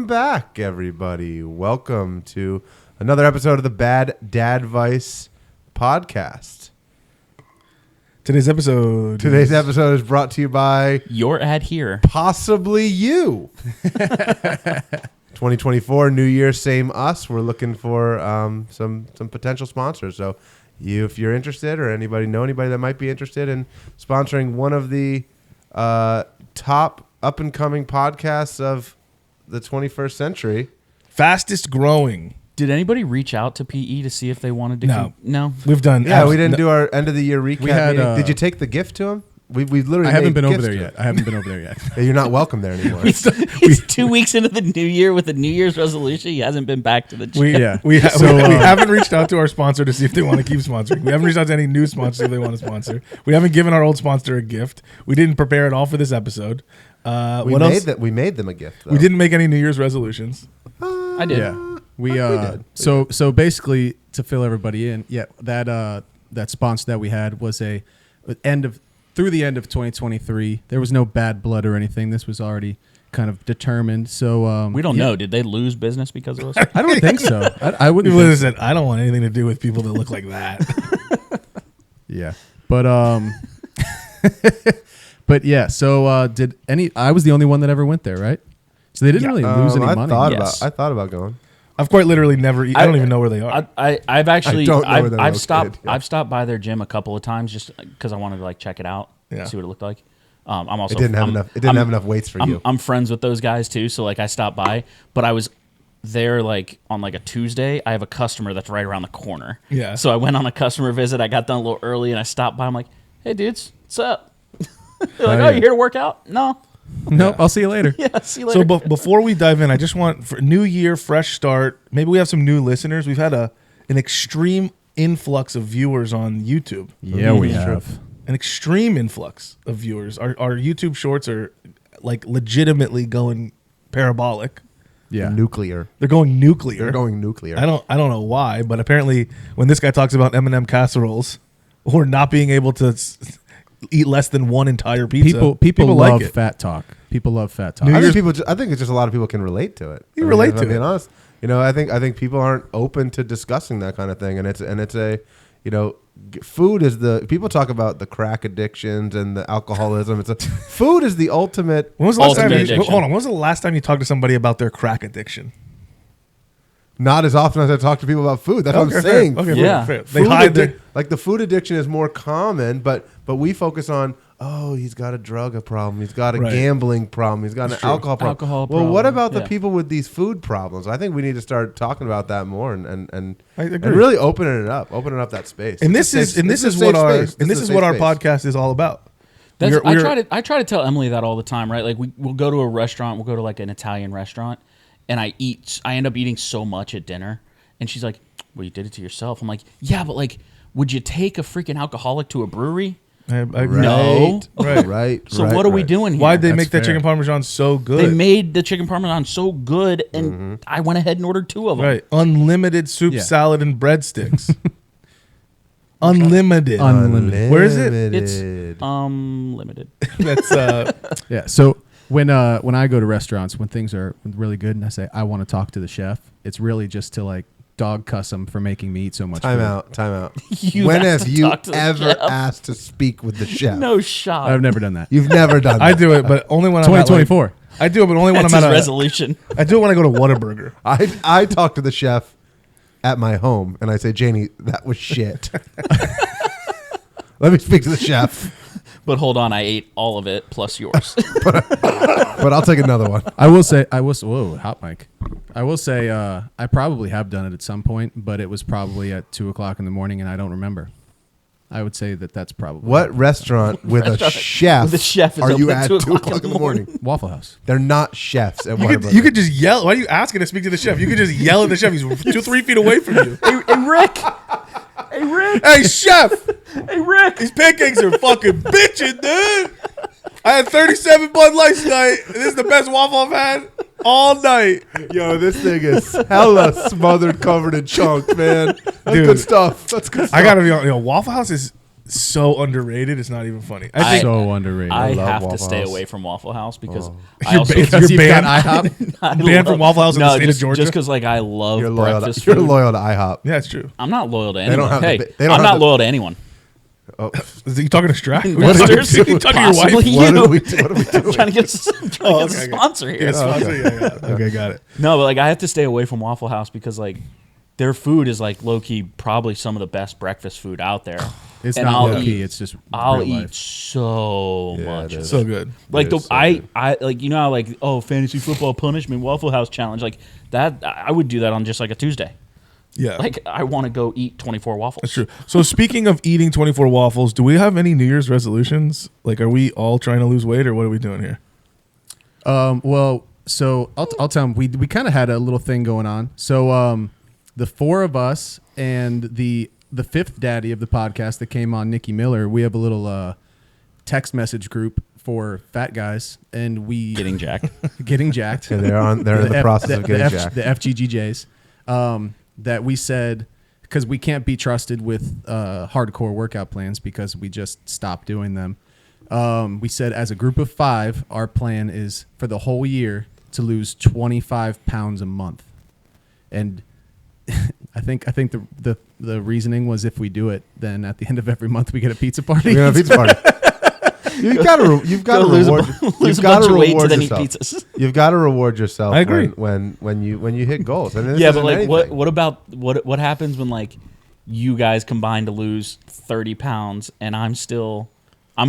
Welcome back, everybody. Welcome to another episode of the Bad Dad Vice podcast. Today's episode is brought to you by your ad here. Possibly you. 2024, New Year, same us. We're looking for some potential sponsors. So if you're interested or anybody that might be interested in sponsoring one of the top up-and-coming podcasts of the 21st century. Fastest growing. Did anybody reach out to PE to see if they wanted to? No. We've done. Yeah, we didn't do our end of the year recap. We had, meeting. Did you take the gift to him? We literally. I haven't been over there yet. Yeah, you're not welcome there anymore. He's 2 weeks into the new year with a New Year's resolution. He hasn't been back to the gym. We haven't reached out to our sponsor to see if they want to keep sponsoring. We haven't reached out to any new sponsors if they want to sponsor. We haven't given our old sponsor a gift. We didn't prepare at all for this episode. We made them a gift. Though. We didn't make any New Year's resolutions. I did. Yeah, we did. So basically, to fill everybody in, that sponsor that we had was through the end of 2023. There was no bad blood or anything. This was already kind of determined. So we don't know. Did they lose business because of us? I don't think so. I wouldn't. People said, I don't want anything to do with people that look like that. Yeah, but but yeah. So I was the only one that ever went there, right? So they didn't really lose any money. I thought about going. I've quite literally never. I don't even know where they are. I've stopped by their gym a couple of times just because I wanted to check it out, see what it looked like. I'm also. It didn't have enough weights for you. I'm friends with those guys too, so I stopped by, but I was there on a Tuesday. I have a customer that's right around the corner. Yeah. So I went on a customer visit. I got done a little early, and I stopped by. I'm like, "Hey, dudes, what's up?" They're like, "Oh, you here to work out?" No. Nope, I'll see you later. Yeah, see you later. So before we dive in, I just want for New Year, fresh start. Maybe we have some new listeners. We've had an extreme influx of viewers on YouTube. Yeah, we have an extreme influx of viewers. Our YouTube shorts are legitimately going parabolic. Yeah, nuclear. They're going nuclear. I don't know why, but apparently when this guy talks about M&M casseroles or not being able to eat less than one entire pizza. People love fat talk. People love fat talk. I think it's just a lot of people can relate to it. Relate to it. Being honest, I think people aren't open to discussing that kind of thing, and it's food is people talk about the crack addictions and the alcoholism. Food is the ultimate. When was the last time? When was the last time you talked to somebody about their crack addiction? Not as often as I talk to people about food. That's what I'm saying. Okay, yeah. Fair. They hide the food addiction is more common, but we focus on, he's got a drug problem, he's got a gambling problem, he's got an alcohol problem. What about the people with these food problems? I think we need to start talking about that more and really opening up that space. And this is what our podcast is all about. I try to tell Emily that all the time, right? We'll go to a restaurant, we'll go to an Italian restaurant, and I end up eating so much at dinner, and she's like, "Well, you did it to yourself." I'm like, "Yeah, but would you take a freaking alcoholic to a brewery?" I agree. No. Right. So what are we doing here? Why'd they make that chicken parmesan so good? They made the chicken parmesan so good, and I went ahead and ordered 2 of them. Right. Unlimited soup, salad, and breadsticks. Unlimited. Where is it? It's limited. That's yeah. So when I go to restaurants, when things are really good, and I say I want to talk to the chef, it's really just to dog cuss them for making me eat so much. Time out. When have you ever asked to speak with the chef? No shot. I've never done that. You've never done that. I do it, but only when 2024. I do it, but only when I'm at a resolution. I do it when I go to Whataburger. I talk to the chef at my home, and I say, Janie, that was shit. Let me speak to the chef. But hold on, I ate all of it plus yours. but I'll take another one. Whoa, hot mic. I will say I probably have done it at some point, but it was probably at 2:00 in the morning, and I don't remember. I would say that's probably what restaurant with a chef. The chef is are you at 2:00 in the morning? Waffle House. They're not chefs at Whataburger. You could just yell. Why are you asking to speak to the chef? You could just yell at the chef. He's 2-3 feet away from you. Hey, Rick. Hey, Rick. Hey, chef. Hey, Rick. These pancakes are fucking bitching, dude. I had 37 Bud Lights tonight. This is the best waffle I've had all night. Yo, this thing is hella smothered, covered in chunks, man. That's good stuff. I gotta be honest. Waffle House is so underrated. It's not even funny. I think so underrated. I love have to Waffle stay House. away from Waffle House because You're banned. I Banned from Waffle House in the state of Georgia? Just because like I love You're breakfast you're food. loyal to IHOP. Yeah, it's true. I'm not loyal to don't anyone. have the Hey, ba- they don't I'm have not the- loyal to anyone. Oh, Is you talking to Strack? Investors? You talking to your wife? Possibly what you. are we doing? trying to get a sponsor here. Yeah, sponsor. Yeah. Okay, got it. No, but like I have to stay away from Waffle House because like their food is like low key probably some of the best breakfast food out there. It's And not I'll low eat- key. It's just I'll real eat life. so Yeah, much. it is. So good. Like It the is so I good. like you know how like fantasy football punishment Waffle House challenge like that I would do that on just like a Tuesday. Yeah. Like I want to go eat 24 waffles. That's true. So speaking of eating 24 waffles, do we have any New Year's resolutions? Like, are we all trying to lose weight, or what are we doing here? Well, so I'll tell them. We kind of had a little thing going on. So the four of us and the fifth daddy of the podcast that came on, Nikki Miller, we have a little text message group for fat guys, and we Getting jacked. getting jacked. and they're in the process of getting jacked. The FGGJs. That we said, because we can't be trusted with hardcore workout plans because we just stopped doing them. We said as a group of 5, our plan is for the whole year to lose 25 pounds a month. And I think the reasoning was if we do it, then at the end of every month we get a pizza party. We're gonna have a pizza party. You've got to lose reward. lose You've a got bunch to of weight to reward then eat yourself. pizzas. You've got to reward yourself. I agree. When you hit goals. And this Yeah, isn't but like anything. what about what happens when like you guys combine to lose 30 pounds and I'm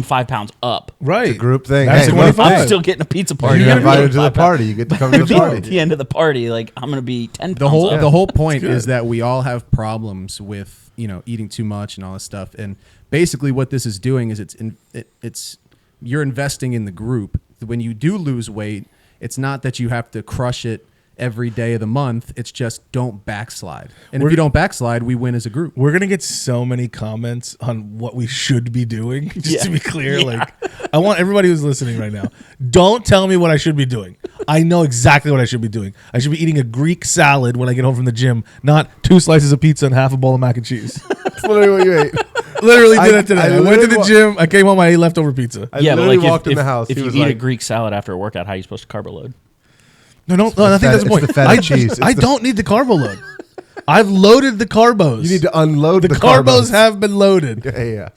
5 pounds up. Right. It's a group thing. That's Hey, 25. look, I'm still getting a pizza you party. get I'm invited getting to the 5 pounds. party. You get to come to the At party. the end of the party, like I'm gonna be 10 The pounds up. the whole point is that we all have problems with eating too much and all this stuff, and basically what this is doing is it's you're investing in the group. When you do lose weight, it's not that you have to crush it every day of the month. It's just don't backslide, and if you don't backslide, we win as a group. We're gonna get so many comments on what we should be doing. Just to be clear, Yeah. like I want everybody who's listening right now, don't tell me what I should be doing. I know exactly what I should be doing. I should be eating a Greek salad when I get home from the gym, not 2 slices of pizza and half a bowl of mac and cheese. That's literally what you ate. Literally did it today. I went to the literally gym. I came home. I ate leftover pizza. I yeah, but literally like walked in the house. if He you was eat a like, Greek salad after a workout, how are you supposed to carbo load? No, I think that's the it's point. the feta cheese. I don't need the carbo load. I've loaded the carbos. You need to unload the the carbos have been loaded. Yeah.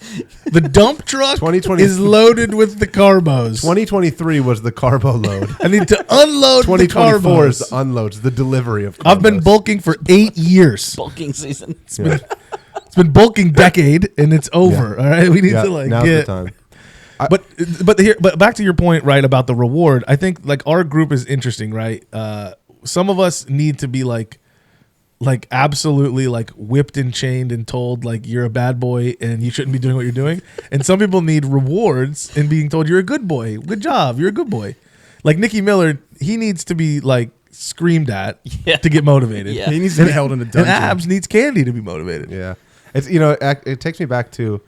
The dump truck 2020 is loaded with the carbos. 2023 was the carbo load. I need to unload the 2024 is carbos. the unloads, the delivery of carbos. I've been bulking for 8 years. Bulking season. It's been bulking decade, and it's over. Yeah. All right, we need Yeah, to like now's get. the time. But back to your point, right, about the reward. I think like our group is interesting, right? Some of us need to be like absolutely like whipped and chained and told like you're a bad boy and you shouldn't be doing what you're doing. And some people need rewards and being told you're a good boy. Good job, you're a good boy. Like Nicky Miller, he needs to be like screamed at to get motivated. Yeah. He needs to be held in a dungeon. And Abs needs candy to be motivated. Yeah. It's it takes me back to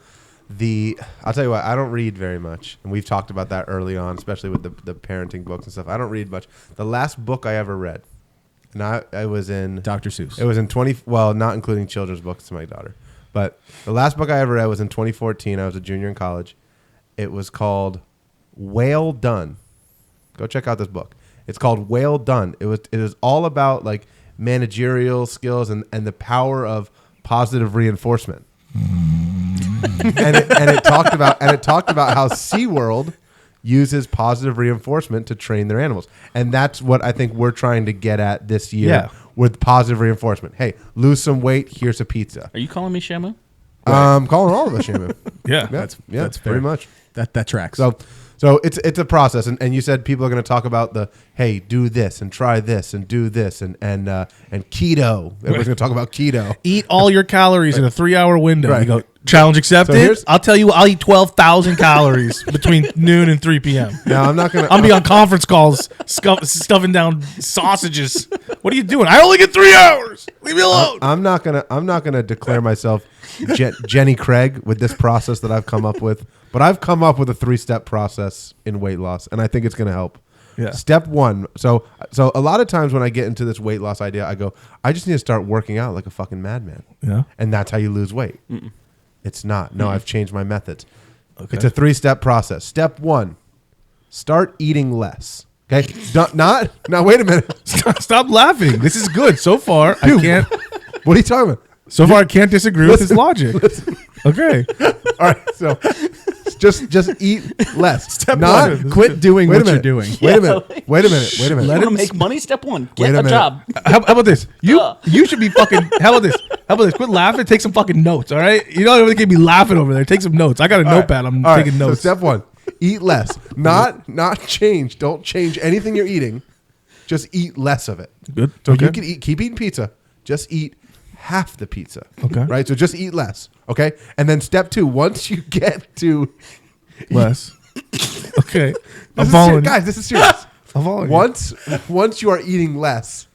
I'll tell you what, I don't read very much. And we've talked about that early on, especially with the parenting books and stuff. I don't read much. The last book I ever read, and I was in Dr. Seuss. It was in not including children's books to my daughter. But the last book I ever read was in 2014. I was a junior in college. It was called Whale Done. Go check out this book. It's called Whale Done. It is all about like managerial skills and the power of positive reinforcement. and it talked about how SeaWorld uses positive reinforcement to train their animals. And that's what I think we're trying to get at this year with positive reinforcement. Hey, lose some weight, here's a pizza. Are you calling me Shamu? Calling all of us Shamu. Yeah. That's That's fair. pretty much. That tracks. So it's a process, and you said people are going to talk about hey, do this and try this and do this and keto. Everyone's going to talk about keto. Eat all your calories in a 3-hour window. Right. You go, challenge accepted. here's- I'll tell you, I'll eat 12,000 calories between noon and 3 p.m. Now I'm not going to. I'm be on conference calls stuffing down sausages. What are you doing? I only get 3 hours. Leave me alone. I'm not gonna declare myself Jenny Craig with this process that I've come up with, but I've come up with a 3-step process in weight loss, and I think it's gonna help. Yeah. Step 1. So a lot of times when I get into this weight loss idea, I go, I just need to start working out like a fucking madman. Yeah. And that's how you lose weight. It's not. No, I've changed my methods. Okay. It's a 3-step process. Step 1, start eating less. Okay? Now, wait a minute. Stop laughing. This is good. So far, I can't. What are you talking about? So far, I can't disagree with his logic. Okay. All right. So just eat less. Step 1, quit doing what you're doing. Wait a minute. Wait a minute. You want to make money? Step 1, get a job. How about this? You should be fucking. How about this? Quit laughing. Take some fucking notes. All right. You don't even get me laughing over there. Take some notes. I got a notepad. I'm taking notes. So step 1, eat less. Not change. Don't change anything you're eating. Just eat less of it. Good. So you can keep eating pizza. Just eat half the pizza. Okay. Right. So just eat less. Okay. And then step 2, once you get to less. Okay. Guys, this is serious. I'm following. Once you are eating less,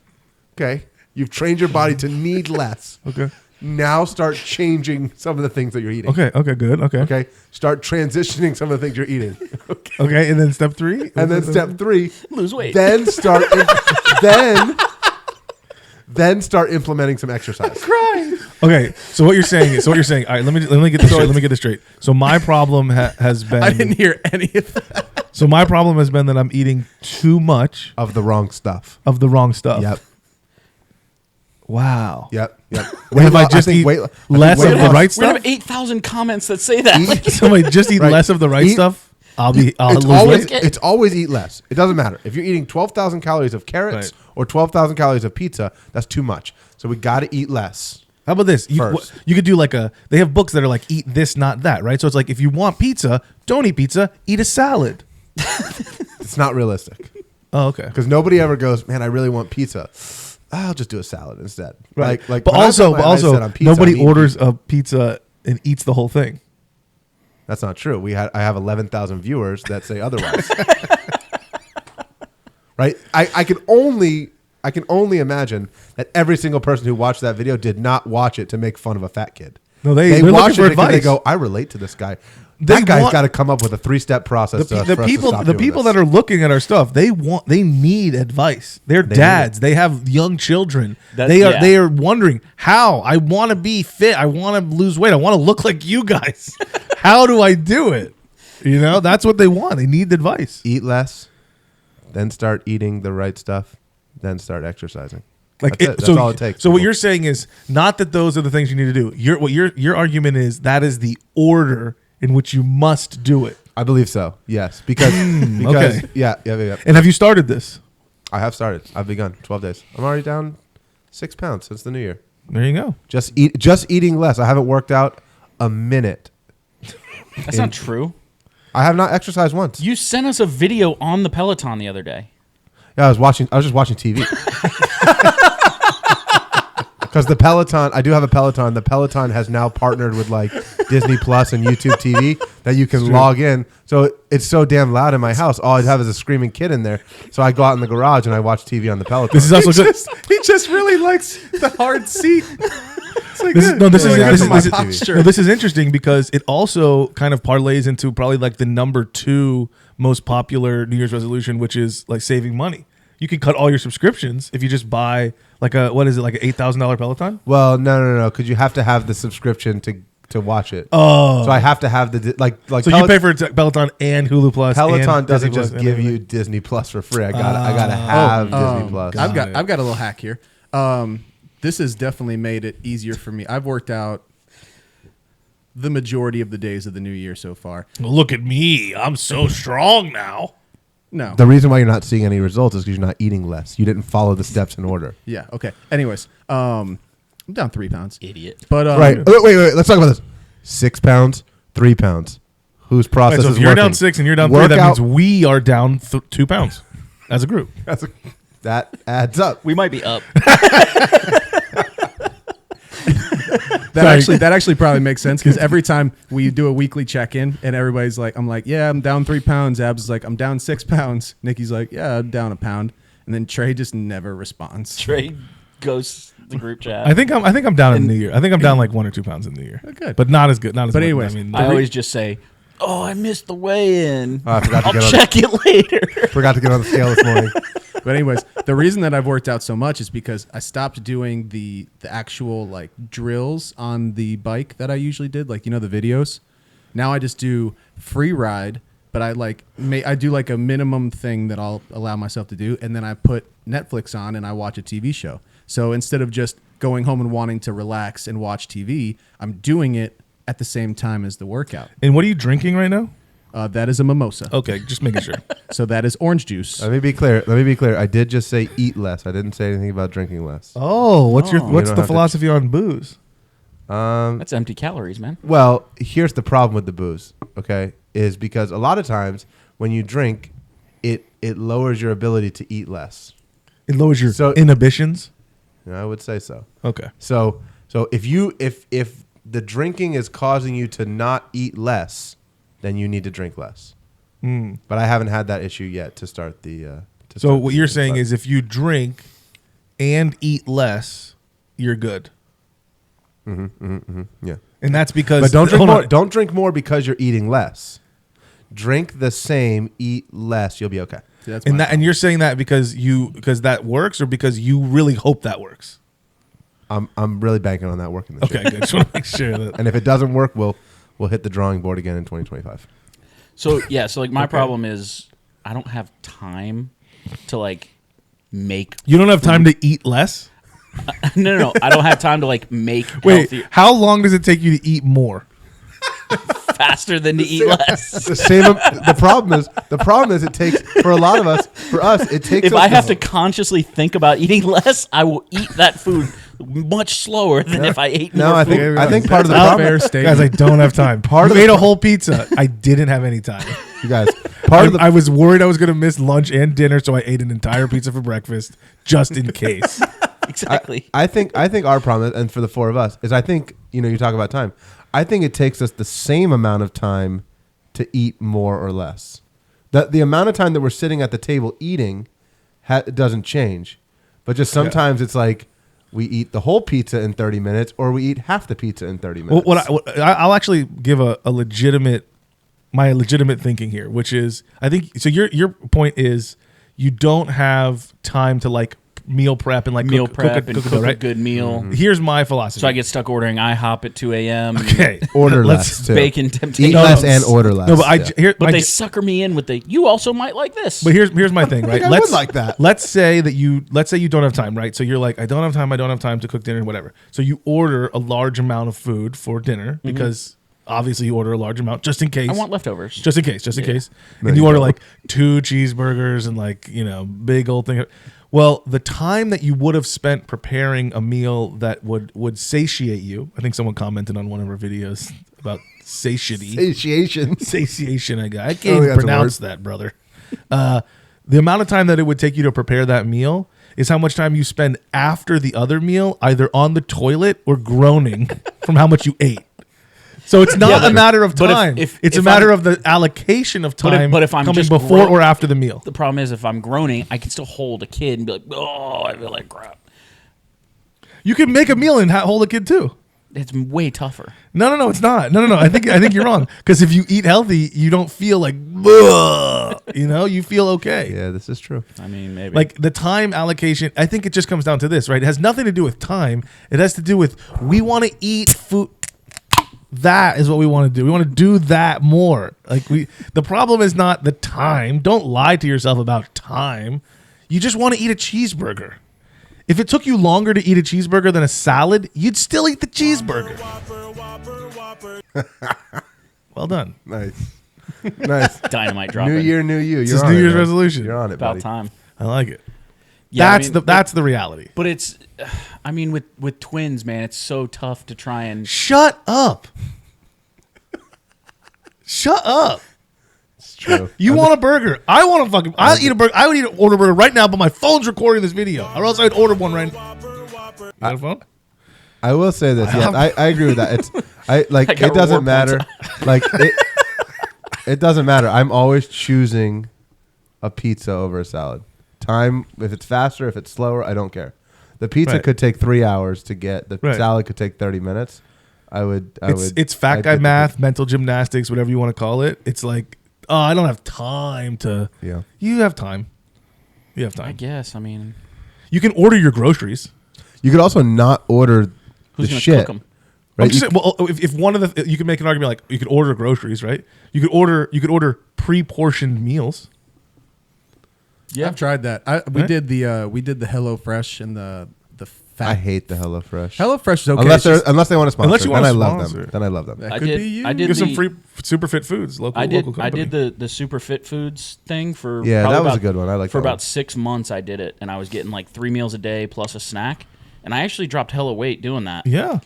okay, you've trained your body to need less. Okay. Now start changing some of the things that you're eating. Okay. Good. Okay. Start transitioning some of the things you're eating. Okay. And then step 3. And then step 3, lose weight. Then start. Then start implementing some exercise. Crying. Okay, so what you're saying. All right, let me get this straight. Let me get this straight. So my problem has been. I didn't hear any of that. So my problem has been that I'm eating too much of the wrong stuff. Yep. Wow. Yep. If I just eat less of the right We stuff, have 8,000 comments that say that. somebody just eat less of the right stuff. I'll lose weight. It's always eat less. It doesn't matter if you're eating 12,000 calories of carrots or 12,000 calories of pizza. That's too much. So we got to eat less. How about this? You could do they have books that are like eat this, not that, right? So it's like if you want pizza, don't eat pizza, eat a salad. It's not realistic. Oh, okay. Because nobody ever goes, man, I really want pizza. I'll just do a salad instead. Right. But also, nobody orders a pizza and eats the whole thing. That's not true. I have 11,000 viewers that say otherwise. Right? I can only imagine that every single person who watched that video did not watch it to make fun of a fat kid. No, they watch it because they go, I relate to this guy. That guy's got to come up with a 3-step process. The people that are looking at our stuff, they need advice. They're dads. They have young children. They are wondering how I want to be fit. I want to lose weight. I want to look like you guys. How do I do it? That's what they want. They need advice. Eat less, then start eating the right stuff, then start exercising. That's all it takes. So what you're saying is not that those are the things you need to do. Your argument is that is the order in which you must do it. I believe so. Yes, because okay. Yeah. And have you started this? I have started. I've begun 12 days. I'm already down 6 pounds since the new year. There you go. Just eating less. I haven't worked out a minute. That's not true. I have not exercised once. You sent us a video on the Peloton the other day. Yeah, I was just watching TV. Because the Peloton, I do have a Peloton. The Peloton has now partnered with like Disney Plus and YouTube TV that you can log in. So it's so damn loud in my house. All I'd have is a screaming kid in there. So I go out in the garage and I watch TV on the Peloton. This is also he just really likes the hard seat. This is interesting because it also kind of parlays into probably like the number 2 most popular New Year's resolution, which is like saving money. You can cut all your subscriptions if you just buy like an $8,000 Peloton. Well, no, because you have to have the subscription to watch it. Oh, so I have to have the like. So you pay for Peloton and Hulu Plus. Peloton doesn't just give you Disney Plus for free. I gotta have Disney Plus. I've got a little hack here. This has definitely made it easier for me. I've worked out the majority of the days of the new year so far. Well, look at me. I'm so strong now. No. The reason why you're not seeing any results is because you're not eating less. You didn't follow the steps in order. Yeah. Okay. Anyways, I'm down 3 pounds. Idiot. But right. Wait. Let's talk about this. 6 pounds, 3 pounds. Whose process so is if you're working? down 6 and you're down 3, that means we are down 2 pounds as a group. That adds up. We might be up. That actually probably makes sense because every time we do a weekly check-in and everybody's like, I'm like, yeah, I'm down 3 pounds. Abs is like, I'm down 6 pounds. Nikki's like, yeah, I'm down a pound. And then Trey just never responds. Trey goes to the group chat. I think I'm down in the new year. I think I'm down like 1 or 2 pounds in the year. Good. But not as good. Not as but much. anyways, I always just say, oh, I missed the weigh-in. I forgot to I'll check it later. Forgot to get on the scale this morning. But anyways, the reason that I've worked out so much is because I stopped doing the actual like drills on the bike that I usually did, like the videos. Now I just do free ride, but I do like a minimum thing that I'll allow myself to do, and then I put Netflix on and I watch a TV show. So instead of just going home and wanting to relax and watch TV, I'm doing it at the same time as the workout. And what are you drinking right now? That is a mimosa. Okay, just making sure. So that is orange juice. Let me be clear. I did just say eat less. I didn't say anything about drinking less. Oh, what's don't the have philosophy on booze? That's empty calories, man. Well, here's the problem with the booze, okay, is because a lot of times when you drink, it lowers your ability to eat less. It lowers your inhibitions? I would say so. Okay. So if the drinking is causing you to not eat less, then you need to drink less. But I haven't had that issue yet to start the... So what you're saying is if you drink and eat less, you're good. Yeah. And that's because... But don't drink more. Don't drink more because you're eating less. Drink the same, eat less. You'll be okay. See, and you're saying that because that works, or because you really hope that works? I'm really banking on that working this year. Okay, good. Just want to make sure that. And if it doesn't work, we'll hit the drawing board again in 2025. So yeah, so like my problem is I don't have time to like make. You don't have time to eat less? No. I don't have time to like make. Wait, healthier, how long does it take you to eat more? faster than to eat less. The same. The problem is it takes for a lot of us. For us, it takes. If I have to consciously think about eating less, I will eat that food much slower than if I ate more food. I think part of the problem, guys, I don't have time. You ate a whole pizza. I didn't have any time. You guys, I was worried I was going to miss lunch and dinner, so I ate an entire pizza for breakfast just in case. Exactly. I think our problem, and for the four of us, is I think you talk about time. I think it takes us the same amount of time to eat more or less. The amount of time that we're sitting at the table eating doesn't change, but just sometimes it's like we eat the whole pizza in 30 minutes, or we eat half the pizza in 30 minutes. I'll actually give my legitimate thinking here, which is I think so. Your point is you don't have time to like meal prep and like cook a good meal. Mm-hmm. Here's my philosophy. So I get stuck ordering IHOP at 2 a.m. Okay, order less. Bacon temptations. Eat less and order less. No, but they sucker me in with you also might like this. But here's my thing, right? I would like that. Let's say you don't have time, right? So you're like, I don't have time to cook dinner, whatever. So you order a large amount of food for dinner because obviously you order a large amount just in case. I want leftovers. Just in case. And you order like 2 cheeseburgers and like, big old thing. Well, the time that you would have spent preparing a meal that would satiate you, I think someone commented on one of our videos about satiation. Satiation, I can't even pronounce that, brother. The amount of time that it would take you to prepare that meal is how much time you spend after the other meal, either on the toilet or groaning from how much you ate. So it's not a matter of time. It's a matter of the allocation of time but if I'm coming just before or after the meal. The problem is if I'm groaning, I can still hold a kid and be like, oh, I feel like crap. You can make a meal and hold a kid too. It's way tougher. No, it's not. No. I think you're wrong. Because if you eat healthy, you don't feel like, you feel okay. Yeah, this is true. I mean, maybe. Like the time allocation, I think it just comes down to this, right? It has nothing to do with time. It has to do with we want to eat food. That is what we want to do. We want to do that more. The problem is not the time. Don't lie to yourself about time. You just want to eat a cheeseburger. If it took you longer to eat a cheeseburger than a salad, you'd still eat the cheeseburger. Well done. Nice. Dynamite drop. New year, new you. It's just New Year's resolution. You're on it, About buddy. time. I like it. Yeah, that's the reality. But it's, with twins, man, it's so tough to try and... Shut up. Shut up. It's true. You want a burger. I want a fucking... I'll eat a burger. I would order a burger right now, but my phone's recording this video. Or else I'd order one right now. You got a phone? I will say this. Yeah, I agree with that. It doesn't matter. It doesn't matter. I'm always choosing a pizza over a salad. Time, if it's faster, if it's slower, I don't care. The pizza could take 3 hours to get. The salad could take 30 minutes. It's fat guy math, mental gymnastics, whatever you want to call it. It's like, I don't have time to. Yeah. You have time. You have I time. guess. I mean, You can order your groceries. You could also not order who's the gonna shit. cook them? I'm just saying, well, if one of the, you can make an argument like you could order groceries, right? You could order pre-portioned meals. Yeah, I've tried that. We did the HelloFresh and the fat. I hate the HelloFresh. HelloFresh is okay. Unless they want to sponsor. Unless you then want I to love sponsor. them. Then I love them. That I could did. be you. I did Get some the- free super fit foods. Local. I did. Local I company. did the super fit foods thing for Yeah, probably that was about- a good one. I like for that about one. 6 months. I did it, and I was getting like 3 meals a day plus a snack, and I actually dropped hella weight doing that Yeah.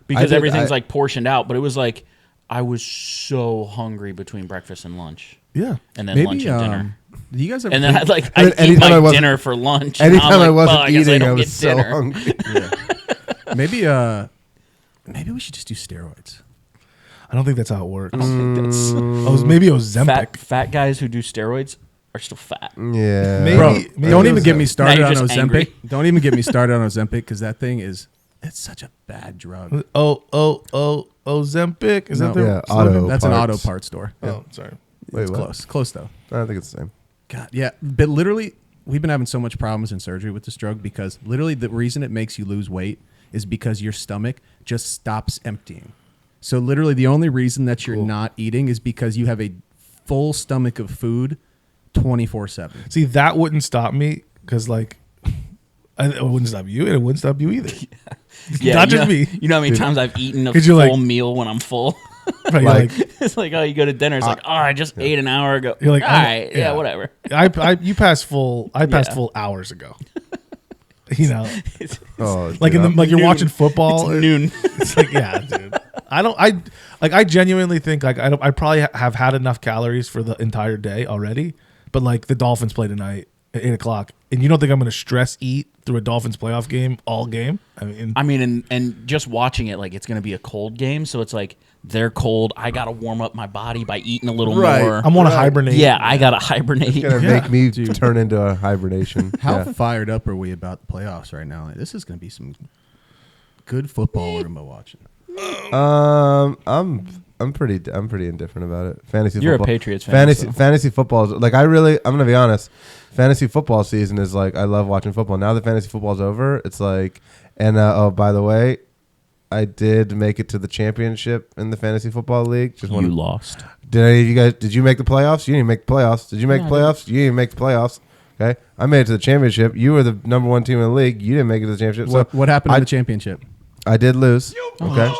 because did- everything's I- like portioned out. But it was like I was so hungry between breakfast and lunch, Yeah. and then Maybe lunch and dinner. do you guys ever? And then think- I'd And then eat anytime I my wasn't- dinner for lunch. and Anytime I'm like, I wasn't "Fuck, I guess eating, I don't was get so dinner." hungry. maybe we should just do steroids. I don't think that's how it works. I don't think that's Maybe it was Ozempic. fat guys who do steroids are still fat. Yeah. Maybe- Bro, maybe don't it even was get me started Now on you're just Ozempic. angry. Don't even get me started on Ozempic because that thing it's such a bad drug. Ozempic. Is No. that the Yeah, slogan? auto That's an parts. auto part store. Oh, sorry. Wait, It's what? close though. I don't think it's the same. God, yeah, but literally, we've been having so much problems in surgery with this drug because literally the reason it makes you lose weight is because your stomach just stops emptying. So literally, the only reason that you're not eating is because you have a full stomach of food, 24/7. See, that wouldn't stop me because, like, it wouldn't stop you, and it wouldn't stop you either. Yeah, Not you just know, me. You know how many times I've eaten a 'Cause full you're like- meal when I'm full? Right, Like- It's like, oh, you go to dinner. It's like, oh, I just ate an hour ago. You're like, all I'm- right, yeah. yeah, whatever. you passed full. I passed Yeah. full hours ago. You know, Oh, like dude, like you're Noon. watching football. It's noon. It's like, yeah, dude. I genuinely think like I probably have had enough calories for the entire day already. But like the Dolphins play tonight at 8:00, and you don't think I'm going to stress eat through a Dolphins playoff game all game? I mean, and just watching it, like it's going to be a cold game, so it's like they're cold. I got to warm up my body by eating a little Right. more. I'm on a hibernate. Yeah, I got to hibernate. It's gonna make me turn into a hibernation. How Yeah. fired up are we about the playoffs right now? Like, this is going to be some good football we're going to be watching. I'm pretty indifferent about it. Fantasy You're a football. Patriots fan, so. Fantasy football is like I'm gonna be honest. Fantasy football season is like I love watching football. Now that fantasy football's over, it's like oh, by the way, I did make it to the championship in the fantasy football league. Just You lost. Did any of you guys? Did you make the playoffs? You didn't make the playoffs. Did you make No, the I playoffs? You didn't make the playoffs. Okay, I made it to the championship. You were the number 1 team in the league. You didn't make it to the championship. What happened I- in the championship? I did lose. Okay,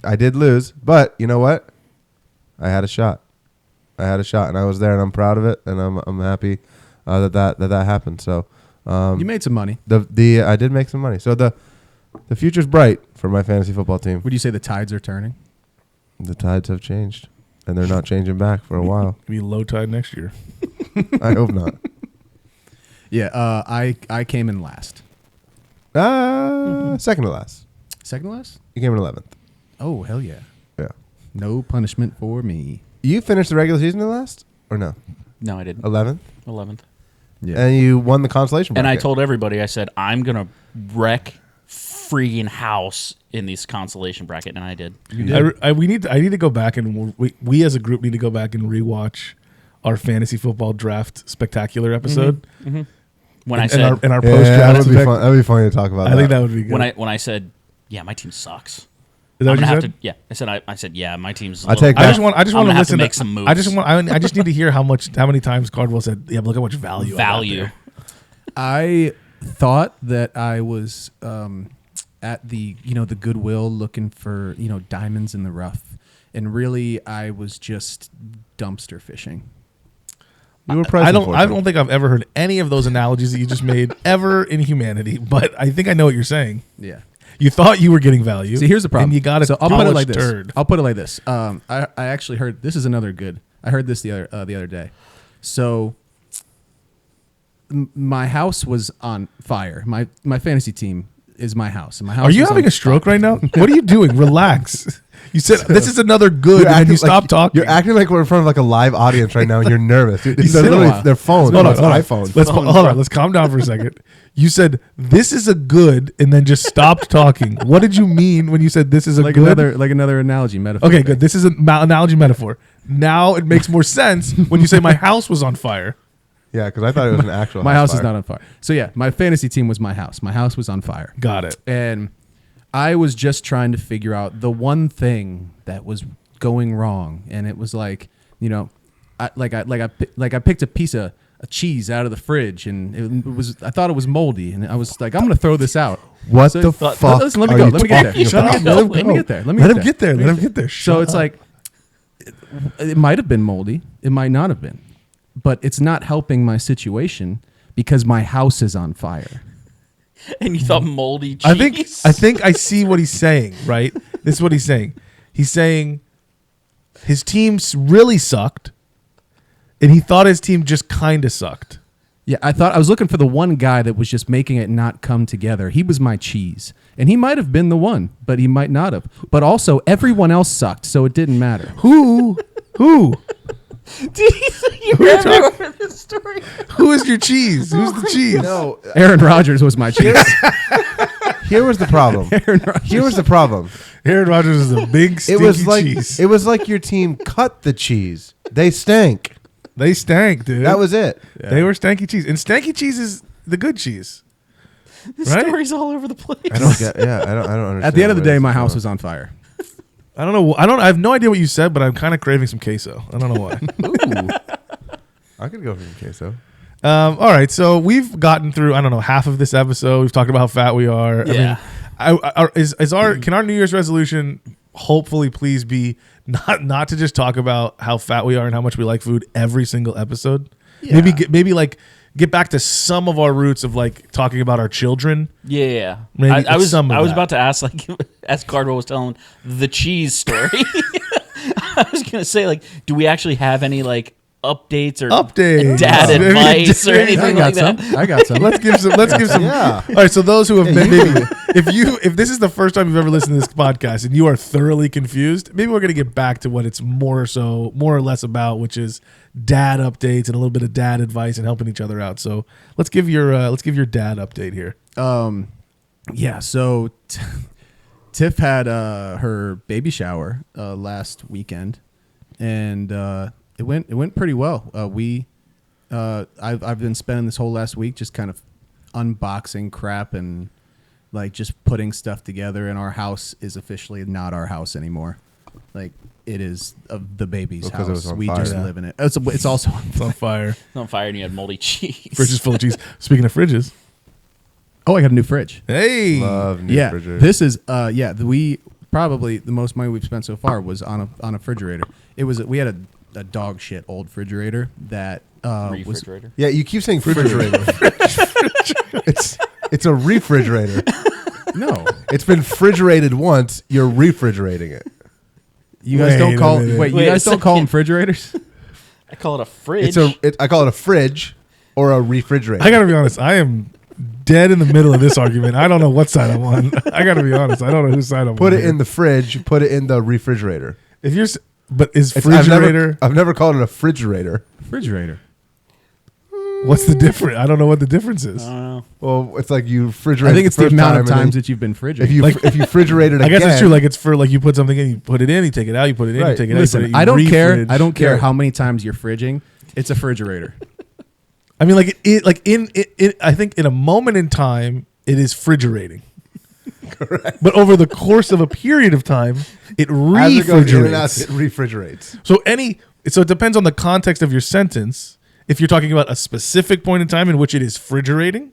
I did lose, but you know what? I had a shot. And I was there, and I'm proud of it, and I'm happy that happened. So You made some money. I did make some money. So the future's bright for my fantasy football team. Would you say the tides are turning? The tides have changed, and they're not changing back for a while. Be low tide next year. I hope not. Yeah, I came in last. Second to last. Second to last? You came in 11th. Oh, hell yeah. Yeah. No punishment for me. You finished the regular season in last, or no? No, I didn't. 11th, 11th. Yeah. and you won the consolation And I bracket. told everybody, I said, I'm going to wreck freaking house in this consolation bracket, and I did. I need to go back and we as a group need to go back and rewatch our fantasy football draft spectacular episode. When I in said, our Yeah, post that draft. would be fun. That would be funny to talk about. I think that would be good. when I said, yeah, my team sucks. Is that I'm what you gonna have said? to. Yeah, I said, yeah, my team's. I take I that. just want I'm to gonna have listen to make some moves. I just need to hear how many times Cardwell said, yeah, but look how much value. I got value. there." I thought that I was at the Goodwill looking for diamonds in the rough, and really I was just dumpster fishing. You were I present for don't think I've ever heard any of those analogies that you just made ever in humanity, but I think I know what you're saying. Yeah. You thought you were getting value. See, here's the problem. And you got it. So I'll put it like this. Turd. I'll put it like this. I actually heard this is another good. I heard this the other day. So my house was on fire. My fantasy team is my house. And my house. Are you was having on a stroke fire. right now? What are you doing? Relax. You said this is another good, You're and then acting you stop like, talking. You're acting like we're in front of like a live audience right now, and you're nervous. They're said a literally while. their phones. Hold on, It's hold on. iPhones. Hold on. Let's calm down for a second. You said this is a good, and then just stopped talking. What did you mean when you said this is a Like good? another analogy metaphor. Okay, good. This is an analogy metaphor. Now it makes more sense when you say my house was on fire. Yeah, because I thought it was an actual. My house is not on fire. So yeah, my fantasy team was my house. My house was on fire. Got it. And I was just trying to figure out the one thing that was going wrong, and it was like, you know, I picked a piece of a cheese out of the fridge, and it was, I thought it was moldy, and I was like, I'm gonna throw this out. What the fuck? Listen, let me go. Let me get there. Let me get there. Let him get there. Let him get there. So it's like, it might have been moldy. It might not have been, but it's not helping my situation because my house is on fire. And you thought moldy cheese? I think I see what he's saying, right? This is what he's saying. He's saying his team really sucked, and he thought his team just kind of sucked. Yeah, I was looking for the one guy that was just making it not come together. He was my cheese. And he might have been the one, but he might not have. But also, everyone else sucked, so it didn't matter. Who? Do you remember this story? Who is your cheese? Who's the cheese? No, Aaron Rodgers was my cheese. here was the problem. Here was the problem. Aaron Rodgers is a big stinky cheese. It was like your team cut the cheese. They stank. They stank, dude. That was it. Yeah. They were stanky cheese, and stanky cheese is the good cheese. The story's all over the place. I don't get. Yeah, I don't understand. At the end of the day, my house was on fire. I don't know. I have no idea what you said, but I'm kind of craving some queso. I don't know why. Ooh. I could go for some queso. All right, so we've gotten through, I don't know, half of this episode. We've talked about how fat we are. Yeah. I mean, can our New Year's resolution hopefully please be not to just talk about how fat we are and how much we like food every single episode? Yeah. Maybe get back to some of our roots of like talking about our children. Yeah. Maybe I was that. about to ask, like, as Cardwell was telling the cheese story. I was gonna say, like, do we actually have any like updates or dad advice or anything like that? I got some. Let's give some. Yeah. All right. So those who have been maybe if this is the first time you've ever listened to this podcast and you are thoroughly confused, maybe we're gonna get back to what it's more or less about, which is dad updates and a little bit of dad advice and helping each other out. So let's give your dad update here. Yeah. So Tiff had her baby shower last weekend, and it went pretty well. I've been spending this whole last week just kind of unboxing crap and like just putting stuff together. And our house is officially not our house anymore. Like, it is the baby's house. It was on fire. Just live in it. It's also on fire. It's on fire, and you had moldy cheese. Fridge is full of cheese. Speaking of fridges. Oh, I got a new fridge. Hey. Love new fridges. This is we probably the most money we've spent so far was on a refrigerator. We had a dog shit old refrigerator that refrigerator. Yeah, you keep saying refrigerator. It's a refrigerator. No, it's been refrigerated once. You're refrigerating it. You guys don't call you guys don't call them refrigerators? I call it a fridge. I call it a fridge or a refrigerator. I gotta be honest. I am dead in the middle of this argument. I don't know what side I'm on. I gotta be honest. I don't know whose side I'm on. Put it in the fridge. Put it in the refrigerator. But is refrigerator? I've never called it a refrigerator. Refrigerator. What's the difference? I don't know what the difference is. I don't know. Well, it's like you refrigerate. I think it's the amount of times that you've been refrigerating. If you refrigerate it, I guess it's true. Like, it's for like you put something in, you put it in, you take it out, you put it in, you take it out. Listen, I don't care. I don't care how many times you're fridging. It's a refrigerator. I mean, I think in a moment in time, it is refrigerating. Correct. But over the course of a period of time, it refrigerates. It refrigerates. So it depends on the context of your sentence. If you're talking about a specific point in time in which it is refrigerating,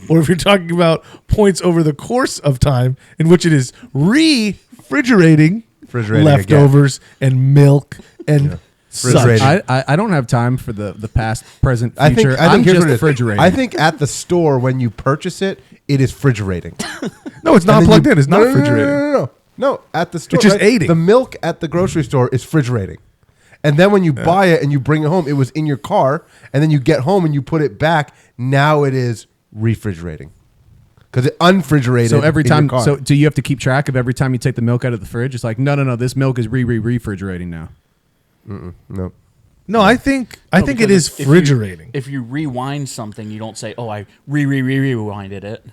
or if you're talking about points over the course of time in which it is refrigerating leftovers and milk and such. I don't have time for the past, present, future. I think just refrigerating. I think at the store when you purchase it, it is refrigerating. No, it's not plugged in. It's not refrigerating. No, at the store. It's just aiding. The milk at the grocery store is refrigerating. And then when you buy it and you bring it home, it was in your car. And then you get home and you put it back. Now it is refrigerating. Because it unfrigerated. So every time, so do you have to keep track of every time you take the milk out of the fridge? It's like, no, this milk is refrigerating now. No. No, I think it is refrigerating. If you rewind something, you don't say, "Oh, I rewinded it."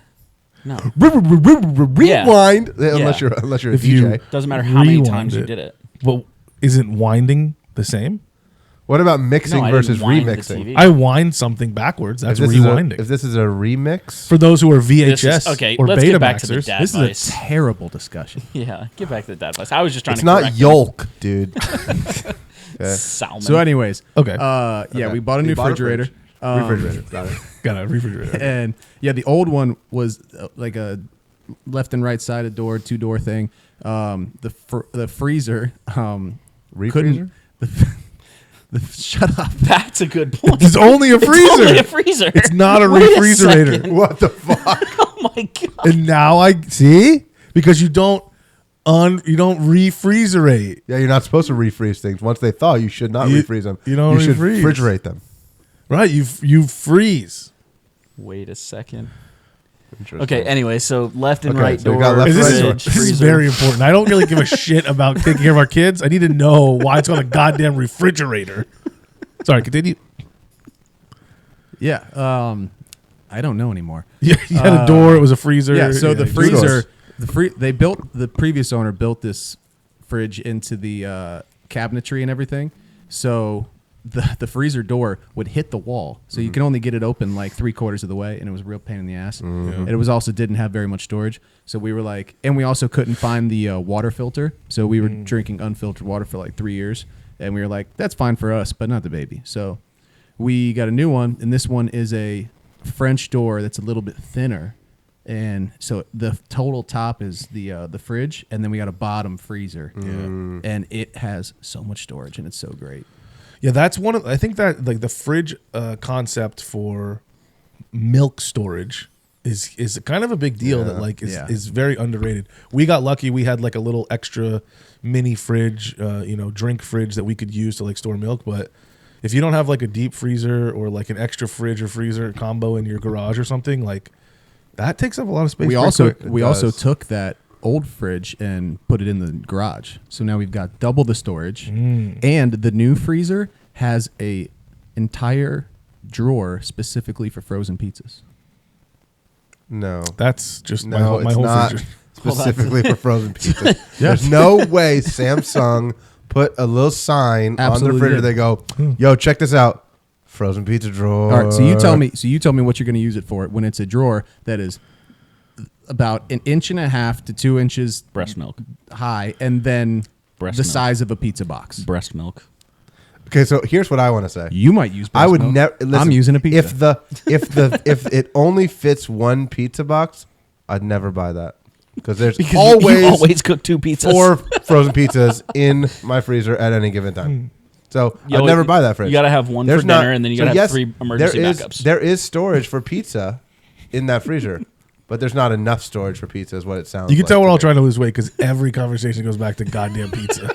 No. Rewind. Unless you're a DJ. Doesn't matter how many times you did it. Well, isn't winding the same? What about mixing No, I versus didn't wind the remixing? TV. I wind something backwards. That's If rewinding. if this is a remix, For those who are This is- VHS okay, or let's get back to the Betamaxers, dad This advice. is a terrible discussion. Yeah, get back to the dad advice. I was just trying it's to not correct yolk, dude. Okay. Salmon. So, anyways, Okay. yeah, Okay. we bought a You new bought a refrigerator. fridge. Refrigerator. Got it. got a refrigerator. And yeah, the old one was like a left and right sided door, 2-door thing. The freezer couldn't. Refreezer? Shut up. That's a good point. It's only a freezer. It's only a freezer. It's not a Wait refrigerator. second. What the fuck? Oh my god. And now I see because you don't refrigerate. Yeah, you're not supposed to refreeze things. Once they thaw, you should not You- refreeze them. you don't should refreeze. refrigerate them. Right, you freeze. Wait a second. Interesting. Okay, anyway, so left and Okay, right so we door, got left and This right is, door. fridge, this is freezer. very important. I don't really give a shit about taking care of our kids. I need to know why it's called a goddamn refrigerator. Sorry, continue. Yeah. I don't know anymore. Yeah, you had a door. It was a freezer. Yeah. So the two freezer, doors. the previous owner built this fridge into the cabinetry and everything. So the freezer door would hit the wall. So you can only get it open like 3/4 of the way. And it was a real pain in the ass. And it was also didn't have very much storage. So we were like, and we also couldn't find the water filter. So we were drinking unfiltered water for like 3 years. And we were like, that's fine for us, but not the baby. So we got a new one. And this one is a French door that's a little bit thinner, and so the total top is the fridge, and then we got a bottom freezer, and it has so much storage, and it's so great. Yeah, that's one of. I think that like the fridge concept for milk storage is kind of a big deal. That like is very underrated. We got lucky. We had like a little extra mini fridge, drink fridge that we could use to like store milk, but. If you don't have like a deep freezer or like an extra fridge or freezer combo in your garage or something, like that takes up a lot of space. We quick. also took that old fridge and put it in the garage. So now we've got double the storage, and the new freezer has a entire drawer specifically for frozen pizzas. No. That's just my No, it's whole not freezer. specifically for frozen pizza. There's no way Samsung put a little sign on the Absolutely refrigerator. did. They go, yo, check this out. Frozen pizza drawer. All right, so you tell me what you're going to use it for when it's a drawer that is about 1.5 inches to 2 inches Breast milk. high, and then Breast the milk. size of a pizza box. Breast milk. Okay, so here's what I want to say. You might use. I would breast never. milk. I'm using a pizza. If it only fits one pizza box, I'd never buy that because there's Because always you always cook 2 pizzas. 4 frozen pizzas in my freezer at any given time. So Yo, I'd never buy that fridge. You got to have one There's for not- dinner, and then you so got to have yes, 3 emergency backups. There is storage for pizza in that freezer, but there's not enough storage for pizza, is what it sounds. You can like tell we're to all me. trying to lose weight because every conversation goes back to goddamn pizza.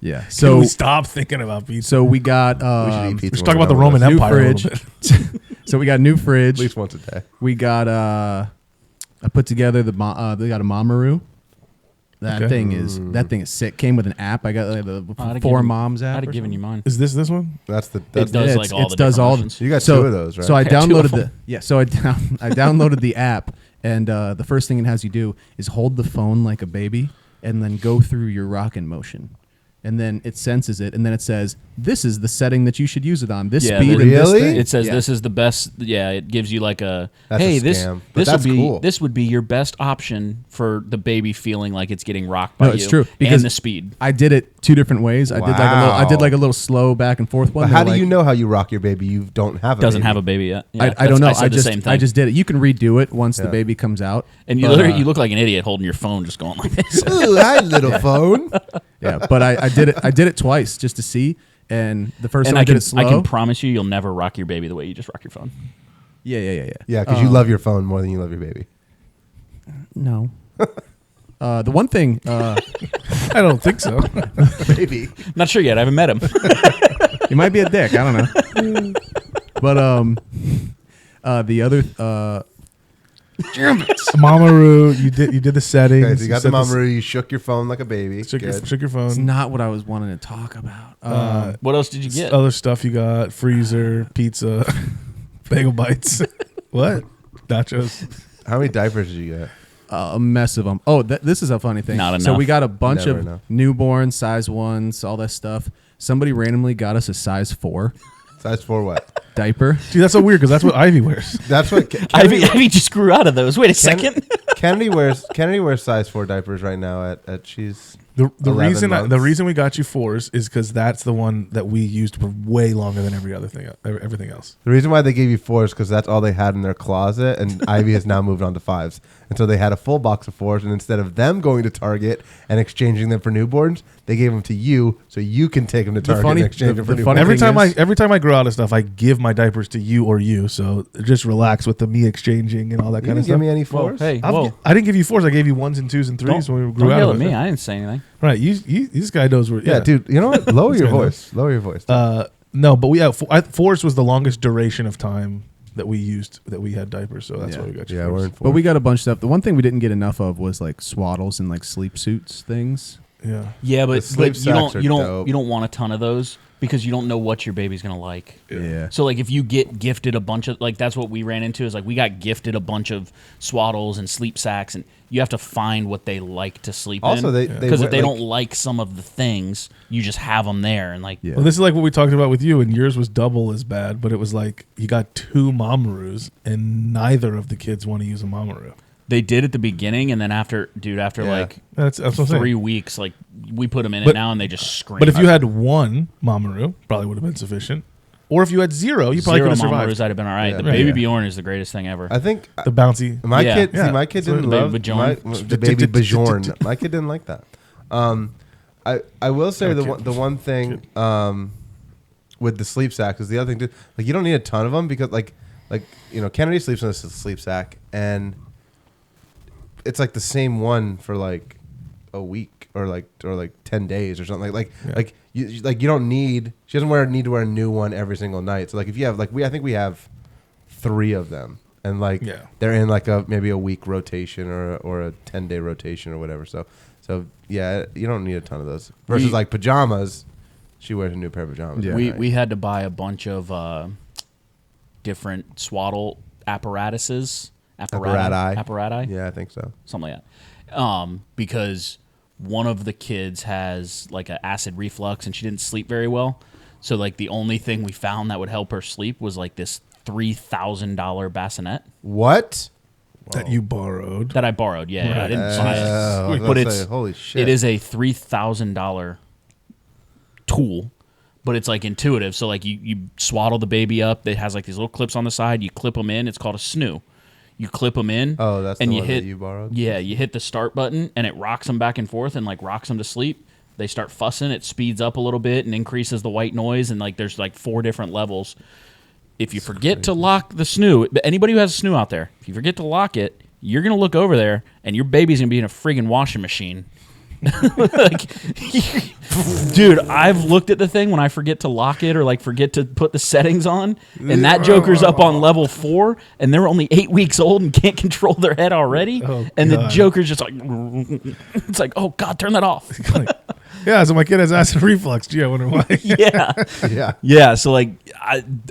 Yeah. So So we stop thinking about pizza. so we got We should eat pizza We should when talk about the we're done Roman with new Empire a fridge. little bit. so we got new this. fridge. At least once a day. We got I put together they got a Mamaru. That Okay. thing is sick. Came with an app. I got the I'd have 4 given- Moms app. I'd or have given something. you mine. Is this one? That's the. It That's does the, like all the does different all options. you got So- 2 of those, right? So I I have 2 of downloaded them. So I downloaded the app, and the first thing it has you do is hold the phone like a baby, and then go through your rocking motion, and then it senses it, and then it says, "This is the setting that you should use it on. This Yeah, speed the- and this Really? thing." It says Yeah. this is the best. Yeah, it gives you like a That's hey, a this scam, but this that's would be cool. this would be your best option for the baby feeling like it's getting rocked by No, you. it's true, because and the speed. I did it 2 different ways. I did like a little slow back and forth one. But how They're do you like- know how you rock your baby? You don't have a Doesn't baby. have a baby yet. Yeah, I don't know. I said the same thing. I just did it. You can redo it once the Yeah. baby comes out. and you but, literally you look like an idiot holding your phone, just going like this. Ooh, hi, little phone. Yeah, but I did it. I did it twice just to see. And the first and time I I did can it slow. I can promise you, you'll never rock your baby the way you just rock your phone. Yeah. Yeah, because you love your phone more than you love your baby. No. The one thing. I don't think so. Baby. Not sure yet. I haven't met him. He might be a dick. I don't know. But the other Mamaru, you did the settings. Okay, so you got the set Mamaru. You shook your phone like a baby. Shook your Good. shook your phone. it's not what I was wanting to talk about. What else did you get? Other stuff you got: freezer, pizza, bagel bites. What? Nachos. How many diapers did you get? A mess of them. Oh, this is a funny thing. Not So enough. we got a bunch Never of enough. newborn size 1s, all that stuff. somebody randomly got us a size 4 Size 4 what? diaper. Dude, that's so weird because that's what Ivy wears. That's what Ivy just grew out of those. Wait a second. Kennedy wears size 4 diapers right now at she's The 11 months. reason we got you 4s is because that's the one that we used for way longer than everything else. The reason why they gave you 4s because that's all they had in their closet, and Ivy has now moved on to 5s. And so they had a full box of 4s, and instead of them going to Target and exchanging them for newborns, they gave them to you so you can take them to Target and exchange them for newborns. Every time I grow out of stuff, I give my diapers to you or you. So just relax with the me exchanging and all that kind of stuff. You didn't give me any 4s? Hey, I didn't give you 4s. I gave you 1s and 2s and 3s when we grew Don't out yell of at it. me. I didn't say anything. Right, this guy knows where. Yeah, dude. You know what? Lower your voice. Lower your voice. No, but we have 4s was the longest duration of time that we used that we had diapers. So that's why we got you. Yeah, we're in 4s. But we got a bunch of stuff. The one thing we didn't get enough of was like swaddles and like sleep suits things. Yeah, but sleep you don't sacks you are don't dope. you don't want a ton of those because you don't know what your baby's gonna like. Yeah. So like if you get gifted a bunch of like that's what we ran into is like we got gifted a bunch of swaddles and sleep sacks and you have to find what they like to sleep Also, in. they Because if they like- don't like some of the things, you just have them there and like Yeah. Well, this is like what we talked about with you, and yours was double as bad, but it was like you got 2 Mamaroos, and neither of the kids want to use a Mamaroo. they did at the beginning and then after Yeah. like That's what I'm saying. 3 weeks like we put them in But- it now and they just scream. But if you had 1 Mamaroo, probably would have been sufficient. Or if you had 0, you probably could have survived. Mamaroos, I'd have been all right. Yeah. The Right, baby yeah. Bjorn is the greatest thing ever. I think The bouncy. my Yeah. kid. Yeah. See, my kid So didn't the baby love Bjorn. the baby Bjorn. My kid didn't like that. I will say the one thing with the sleep sack is the other thing too. Like you don't need a ton of them because like Kennedy sleeps in a sleep sack and it's like the same one for like a week or like 10 days or something like you don't need. She doesn't need to wear a new one every single night. So like if you have I think we have 3 of them and they're in like maybe a week rotation or a 10-day rotation or whatever. So yeah, you don't need a ton of those versus like pajamas. She wears a new pair of pajamas. Yeah. We had to buy a bunch of different swaddle apparatuses. Apparati. Yeah, I think so. Something like that. Because one of the kids has like an acid reflux and she didn't sleep very well. So like the only thing we found that would help her sleep was like this $3,000 bassinet What? That you borrowed. that I borrowed. Yeah, I didn't buy it. I was But gonna it's say, holy shit. it is a $3,000 tool, but it's like intuitive. So like you swaddle the baby up. It has like these little clips on the side. You clip them in. It's called a snoo. You clip them in. Oh, that's and the you one hit, that you borrowed? Yeah, you hit the start button and it rocks them back and forth and like rocks them to sleep. They start fussing. It speeds up a little bit and increases the white noise. And like there's like 4 different levels. If you forget to lock the snoo, anybody who has a snoo out there, if you forget to lock it, you're gonna look over there and your baby's gonna be in a friggin' washing machine. Like, dude, I've looked at the thing when I forget to lock it or like forget to put the settings on, and that joker's up on level 4, and they're only 8 weeks old and can't control their head already, and the joker's just like, it's like, oh god, turn that off. Yeah, so my kid has acid reflux. Gee, I wonder why. Yeah. So like,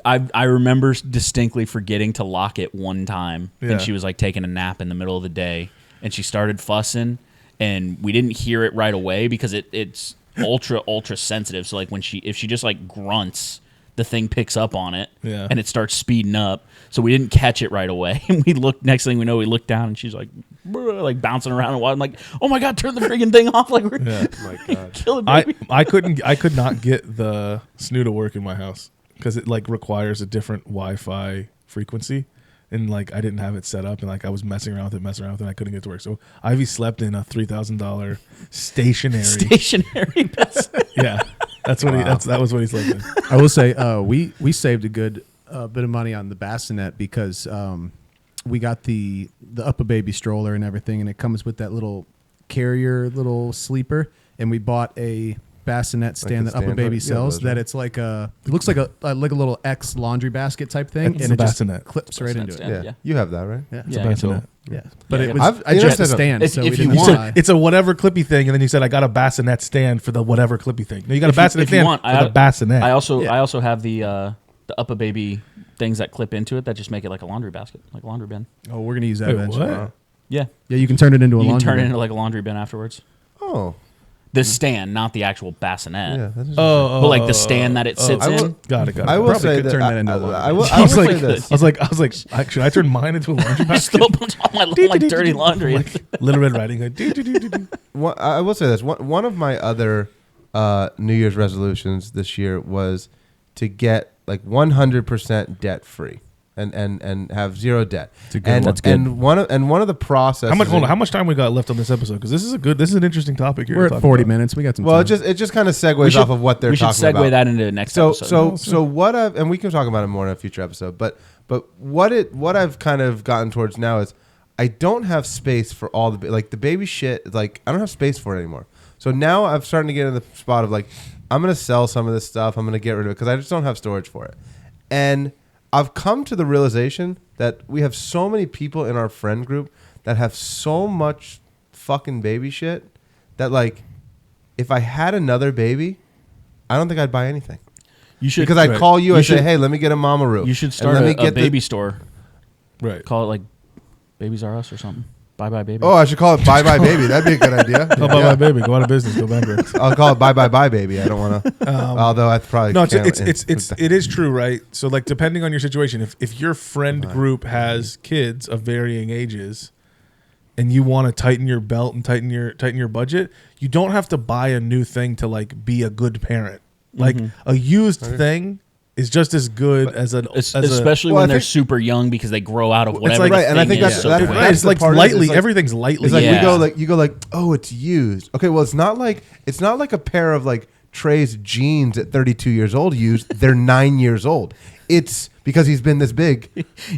I remember distinctly forgetting to lock it one time, Yeah. and she was like taking a nap in the middle of the day, and she started fussing. And we didn't hear it right away because it's ultra sensitive. So like if she just like grunts, the thing picks up on it and it starts speeding up. So we didn't catch it right away. And next thing we know, we looked down and she's like bouncing around and I'm like, oh my god, turn the freaking thing off! Like we're Oh my god. kill it, baby. I could not get the snoo to work in my house because it like requires a different Wi-Fi frequency. And like I didn't have it set up, and like I was messing around with it, and I couldn't get it to work. So Ivy slept in a $3,000 stationary. Yeah, that's what that was what he slept in. I will say we saved a good bit of money on the bassinet because we got the Upper Baby stroller and everything, and it comes with that little carrier, little sleeper, and we bought a bassinet stand Like that Upper Baby sells. those, that right? it's like it looks like a little X laundry basket type thing, It's and a it just bassinet. clips right into it. stand. Yeah. You have that, right? Yeah, It's a Yeah, bassinet. yeah. But Yeah, it yeah. was I've- just a I've- stand. if- So if we you didn't want- buy. It's a whatever clippy thing, and then you said I got a bassinet stand for the whatever clippy thing. No, you got a bassinet if you stand want, for the bassinet. I also have the Upper Baby things that clip into it that just make it like a laundry basket, like a laundry bin. Oh, we're gonna use that Wait, eventually. what? Yeah, Yeah, you can turn it into a you can laundry turn it bin. into like a laundry bin afterwards. Oh. The stand, not the actual bassinet. Yeah, that's but like the stand that it sits in. Got it. I will Probably say could that turn that into a laundry I will was say like, this. I was like, should I turn mine into a laundry I basket? still put all my like dirty laundry. Like Little Red Riding Hood. I will say this. One of my other New Year's resolutions this year was to get like 100% debt free and have zero debt. That's good. And one of the processes. How much time we got left on this episode? Because this is an interesting topic here. We're at 40 minutes. We got some Well, time. it just kind of segues off of what they're We should talking segue about. that into the next episode. So what I've, and we can talk about it more in a future episode, but what I've kind of gotten towards now is I don't have space for all the baby shit. Like I don't have space for it anymore. So now I'm starting to get in the spot of like I'm gonna sell some of this stuff. I'm gonna get rid of it because I just don't have storage for it. And I've come to the realization that we have so many people in our friend group that have so much fucking baby shit that like if I had another baby, I don't think I'd buy anything. You should Because I'd call you and say, hey, let me get a mama roux. You should start a baby store. Right. Call it like Babies R Us or something. Bye bye baby. Oh, I should call it Bye Bye Baby. That'd be a good idea. Oh, bye bye baby. Go out of business. Go bankrupt. I'll call it Bye Bye Bye Baby. I don't want to. Although I probably No, can't. it is true, right? So like depending on your situation, if your friend group has kids of varying ages, and you want to tighten your belt and tighten your budget, you don't have to buy a new thing to like be a good parent. Like a used thing is just as good as an especially when they're super young because they grow out of whatever. It's like, and I think that's quick. it's like lightly everything's lightly. It's like Yeah. you go like, oh, it's used. Okay, well, it's not like a pair of like Trey's jeans at 32 years old used. They're 9 years old. It's because he's been this big.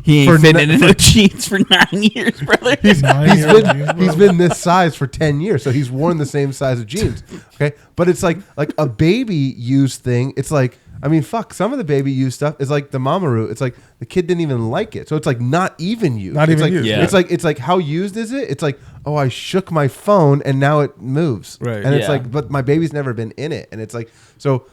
He ain't fitting into jeans for 9 years, brother. He's been this size for 10 years, so he's worn the same size of jeans. Okay, but it's like a baby used thing. It's like, I mean, fuck, some of the baby used stuff is like the mama roux. It's like the kid didn't even like it, so it's like not even used. Not it's even like, used. Yeah. It's like how used is it? It's like, oh, I shook my phone and now it moves. Right. And it's Yeah. like, but my baby's never been in it, and it's like, so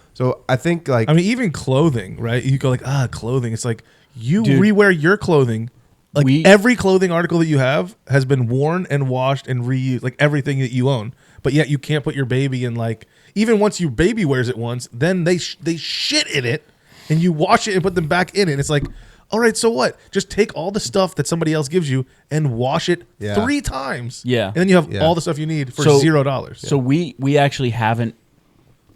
I think like, I mean, even clothing, right? You go like, clothing. It's like you Dude. rewear your clothing. Like every clothing article that you have has been worn and washed and reused, like everything that you own. But yet you can't put your baby in like, even once your baby wears it once, then they shit in it and you wash it and put them back in it. And it's like, all right, so what? Just take all the stuff that somebody else gives you and wash it 3 times. Yeah. And then you have all the stuff you need for $0. So we actually haven't.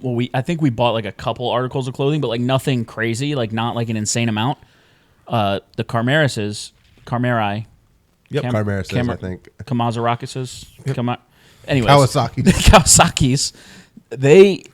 Well, I think we bought like a couple articles of clothing, but like nothing crazy, like not like an insane amount. The Carmeri. Yep. Carmerises, I think. Kamazarakises. Anyways, Kawasaki's. they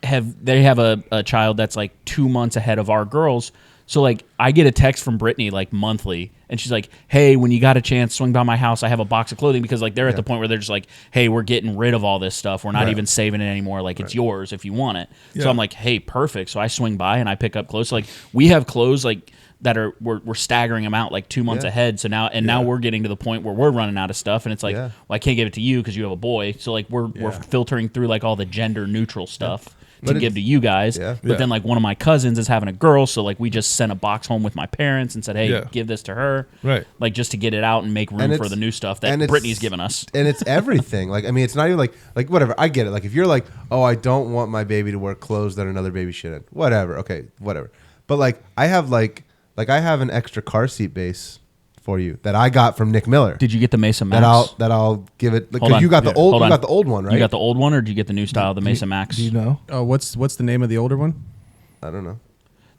have a child that's like 2 months ahead of our girls. So like I get a text from Brittany like monthly, and she's like, "Hey, when you got a chance, swing by my house. I have a box of clothing," because like they're at the point where they're just like, "Hey, we're getting rid of all this stuff. We're not even saving it anymore. Like it's yours if you want it." So I'm like, "Hey, perfect." So I swing by and I pick up clothes. So like we have clothes like that we're staggering them out like 2 months ahead. So now we're getting to the point where we're running out of stuff, and it's like, well, I can't give it to you because you have a boy. So like we're filtering through like all the gender neutral stuff. To give to you guys, but then like one of my cousins is having a girl, so like we just sent a box home with my parents and said, "Hey, give this to her," right? Like just to get it out and make room for the new stuff that Brittany's given us. And it's everything. Like I mean, it's not even like whatever. I get it. Like if you're like, oh, I don't want my baby to wear clothes that another baby shit in. Whatever. Okay, whatever. But like I have I have an extra car seat base for you that I got from Nick Miller. Did you get the Mesa Max? That I'll give it. Hold on. You got the old. You got the old one, right? You got the old one, or did you get the new style, the Mesa Max? Do you know? Oh, what's the name of the older one? I don't know.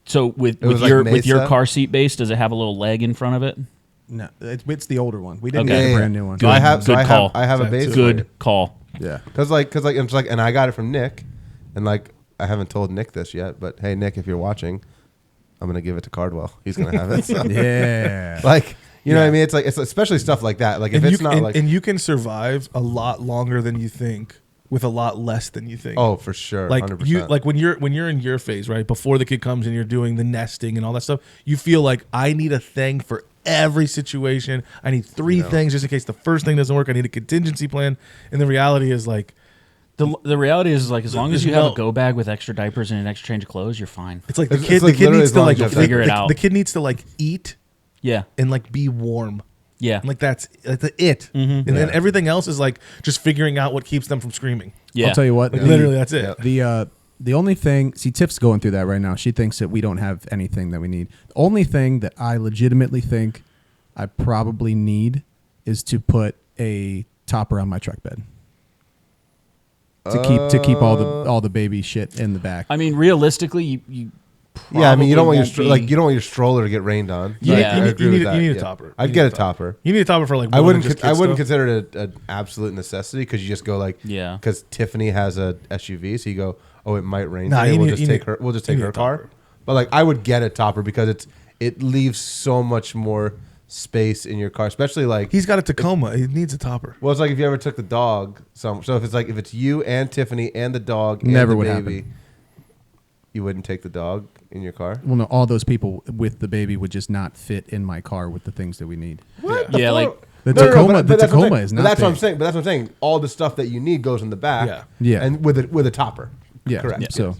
So with like your Mesa? car seat base, does it have a little leg in front of it? No, it's the older one. We didn't Okay. get a brand new one. So I have. Good call. I have a base. Good call. Yeah, because it's like, and I got it from Nick, and like I haven't told Nick this yet, but hey, Nick, if you're watching, I'm gonna give it to Cardwell. He's gonna have it. So. Yeah, like. You know what I mean? It's like it's especially stuff like that. Like if it's not like, and you can survive a lot longer than you think with a lot less than you think. Oh, for sure. Like 100%. you, like when you're in your phase, right before the kid comes and you're doing the nesting and all that stuff, you feel like I need a thing for every situation. I need 3 things just in case the first thing doesn't work. I need a contingency plan. And the reality is like. The reality is like as long as you have a go bag with extra diapers and an extra change of clothes, you're fine. It's like the It's kid like needs to like literally figure it out. The kid needs to like eat. Yeah. And like be warm. Yeah. Like that's it. And then everything else is like just figuring out what keeps them from screaming. Yeah. I'll tell you what. Like literally, that's it. The only thing, see, Tiff's going through that right now. She thinks that we don't have anything that we need. The only thing that I legitimately think I probably need is to put a topper on my truck bed to keep all the baby shit in the back. I mean, realistically, you Yeah, I mean, you don't want probably you don't want your stroller to get rained on. Yeah. I agree with that. You need a Yeah. topper. I'd get a topper. You need a topper for like. I more than wouldn't. just I kid wouldn't stuff. consider it an absolute necessity because you just go like, Yeah. Because Tiffany has a SUV, so you go, oh, it might rain. Nah, today. you We'll need- just you take need- her. We'll just you take need her a car. topper. But like, I would get a topper because it leaves so much more space in your car, especially like. He's got a Tacoma. He needs a topper. Well, it's like if you ever took the dog. So if it's you and Tiffany and the dog Never and would the happen. baby, you wouldn't take the dog in your car. Well, no, all those people with the baby would just not fit in my car with the things that we need. What? Yeah, like The No, no, no, Tacoma, but the that's what I'm Tacoma saying. is But not. that's what I'm big. saying. But that's what I'm saying. All the stuff that you need goes in the back. Yeah. Yeah. And with a topper. Yeah, Correct. so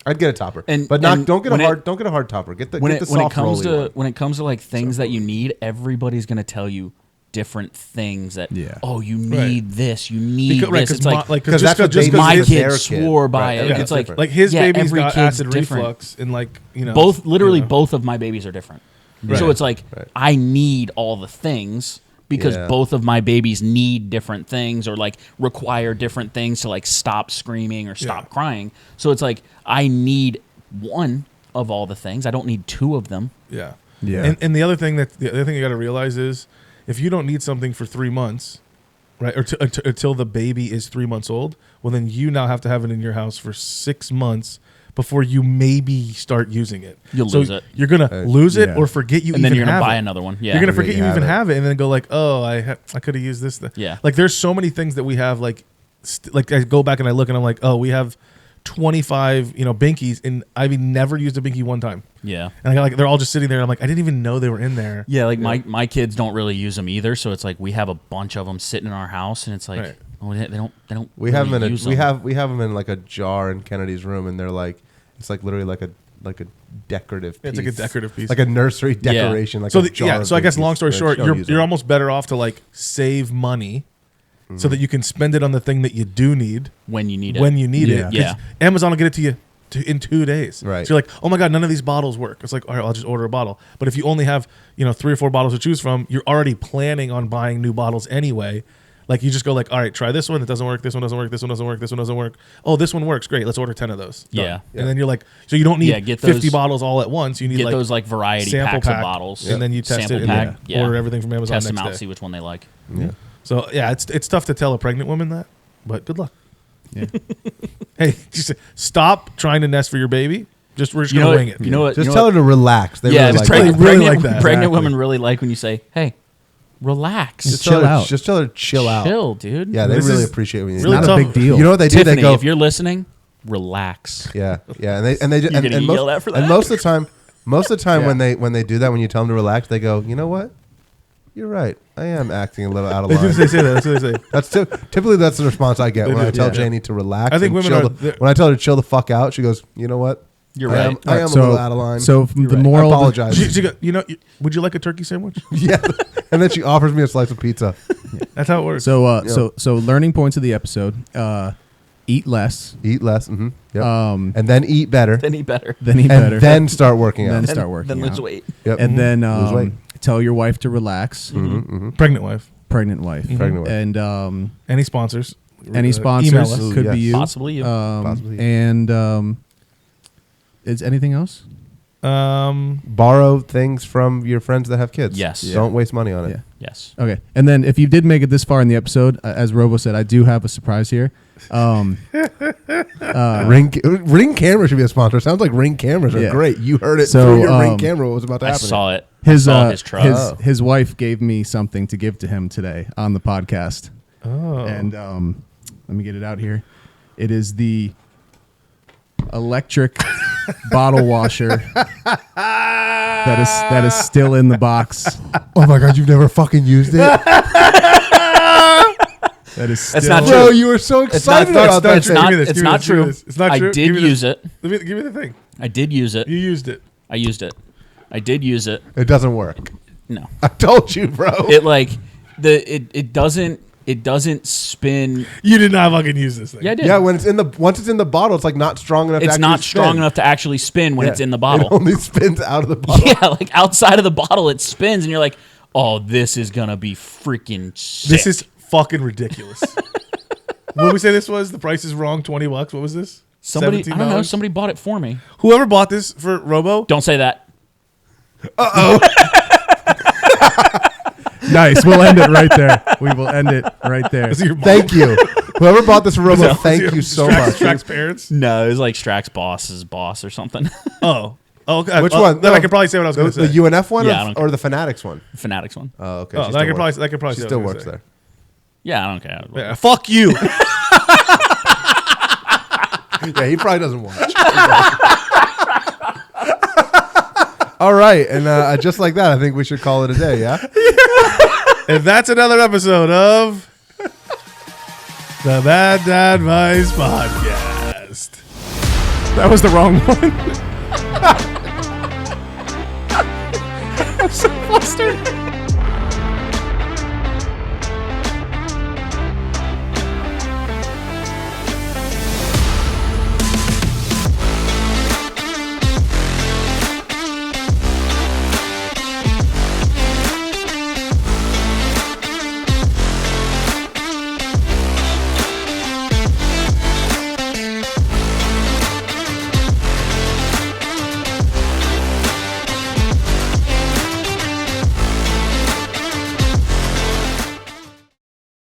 I'd get a topper. And- but not and don't get a when hard it- don't get a hard topper. Get the when get it the when it soft comes rolly to one. when it comes to like things that you need, everybody's gonna tell you different things that Yeah. oh you need this, you need Because, right, this. It's because like Because that's what just babies my with their kid swore by Right, it. everything's It's like different. like his yeah, baby's every got kid's acid different. reflux and like both literally you know. both of my babies are different. Right. So it's like Right. I need all the things because Yeah. both of my babies need different things or like require different things to like stop screaming or stop crying. So it's like I need one of all the things. I don't need two of them. Yeah. Yeah. And the other thing you got to realize is if you don't need something for 3 months, right, or until the baby is 3 months old, well, then you now have to have it in your house for 6 months before you maybe start using it. You'll So lose it. You're gonna lose it yeah. or forget you And even then you're gonna have buy it. another one. Yeah. You're gonna Forget forget you you even have it. have it, and then go like, oh, I could have used this. Yeah. Like there's so many things that we have. Like I go back and I look and I'm like, oh, we have 25 binkies, and I've never used a binky one time. Yeah. And I got like they're all just sitting there. And I'm like, I didn't even know they were in there. Yeah, like my kids don't really use them either, so it's like we have a bunch of them sitting in our house, and it's like Right. oh, they don't We really have them in use a we them. have them in like a jar in Kennedy's room, and they're like it's like literally like a decorative piece. It's like a decorative piece. Like a nursery decoration. Like So a jar of so I guess binkies. long story Like, short, don't use you're them. almost better off to like save money so that you can spend it on the thing that you do need when you need it. when you need Yeah. it. 'Cause Yeah. Amazon will get it to you in 2 days. Right. So you're like, oh my God, none of these bottles work. It's like, all right, I'll just order a bottle. But if you only have 3 or 4 bottles to choose from, you're already planning on buying new bottles anyway. Like you just go like, all right, try this one. It doesn't work. This one doesn't work. This one doesn't work. This one doesn't work. Oh, this one works. Great. Let's order 10 of those. Done. Yeah. And then you're like, so you don't need Yeah, get 50 those- bottles all at once. You need get like those like variety sample packs pack, of bottles, and then you test sample it and pack, then yeah. order everything from Amazon Test next them out, day. see which one they like. Yeah. So yeah, it's tough to tell a pregnant woman that, but good luck. Yeah. Hey, just stop trying to nest for your baby. We're just You know gonna what? wing it. You know what? Just you know tell what? her to relax. They Yeah, really like pregnant, that. really pregnant, like that. pregnant Exactly. women really like when you say, "Hey, relax, Just chill tell her, out. Just tell her to chill out. chill, dude." Yeah, they This really is appreciate when you really do Not that. a tough. big deal. You know what they do? Tiffany, They go, if you're listening, relax. yeah, and they You're gonna get most, yelled at for and that? most of the time Yeah. when they do that, when you tell them to relax, they go, you know what? You're right. I am acting a little out of They do line. they say that. That's what they say. That's typically that's the response I get They when do, I tell yeah. Janie to relax. I think and women chill are- the- when I tell her to chill the fuck out, she goes, you know what? You're I right. am, I am a little out of line. So the right. moral, I of the- apologize. She go, would you like a turkey sandwich? yeah, and then she offers me a slice of pizza. That's how it works. So Yeah. so learning points of the episode: eat less, Eat less, yep. Um, and then eat better, Then eat better. then eat and better, then start working Then out. start working Then lose out. weight. Yep. and then Lose weight. tell your wife to relax. Pregnant wife. Pregnant wife, Pregnant wife. and Any sponsors? any Email sponsors us. could Yes. be you, Possibly you. Possibly. and is anything else? Borrow things from your friends that have kids. Yes. Don't waste money on it. Yeah. Yes. Okay, and then if you did make it this far in the episode, as Robo said, I do have a surprise here. Ring camera should be a sponsor. Sounds like Ring cameras are Yeah. great. You heard it So, through your Ring camera. What was about to I happen? saw it. His I saw his truck. his wife gave me something to give to him today on the podcast. Oh. And let me get it out here. It is the electric bottle washer that is still in the box. Oh my god, you've never fucking used it, That is That's still not bro. true. You were so It's not, excited about that. it's thing. not, Give me this, it's give me not this, give me true. this. It's not I true. did Give me use this. it. Give me the thing. I did use it. You used it. I used it. I did use it. It doesn't work. No. I told you, bro. It doesn't spin. You did not fucking use this thing. Yeah, I did. Yeah, when once it's in the bottle, it's like not strong enough. It's to not actually strong spin. enough to actually spin when it's in the bottle. It only spins out of the bottle. Yeah, like outside of the bottle, it spins, and you're like, "Oh, this is gonna be freaking sick." This is fucking ridiculous. What did we say this was? The price is wrong. $20. What was this? Somebody, I $17? don't know. Somebody bought it for me. Whoever bought this for Robo. Don't say that. Nice. We'll end it right there. We will end it right there. Is it your mom? Thank you. Whoever bought this Robo, thank you so much. Strack's parents. No, it was like Strack's boss's boss or something. Oh. Okay. Which one? Then I could probably say what I was going to say. The UNF one Yeah, I don't or the Fanatics one? Fanatics one. Oh, okay. Oh, She then I still could works. probably She say still what I was works gonna there. Yeah, I don't care. Yeah, fuck you. Yeah, he probably doesn't watch. All right, and just like that, I think we should call it a day. Yeah. And that's another episode of the Bad Dad Advice Podcast. That was the wrong one. I'm so flustered.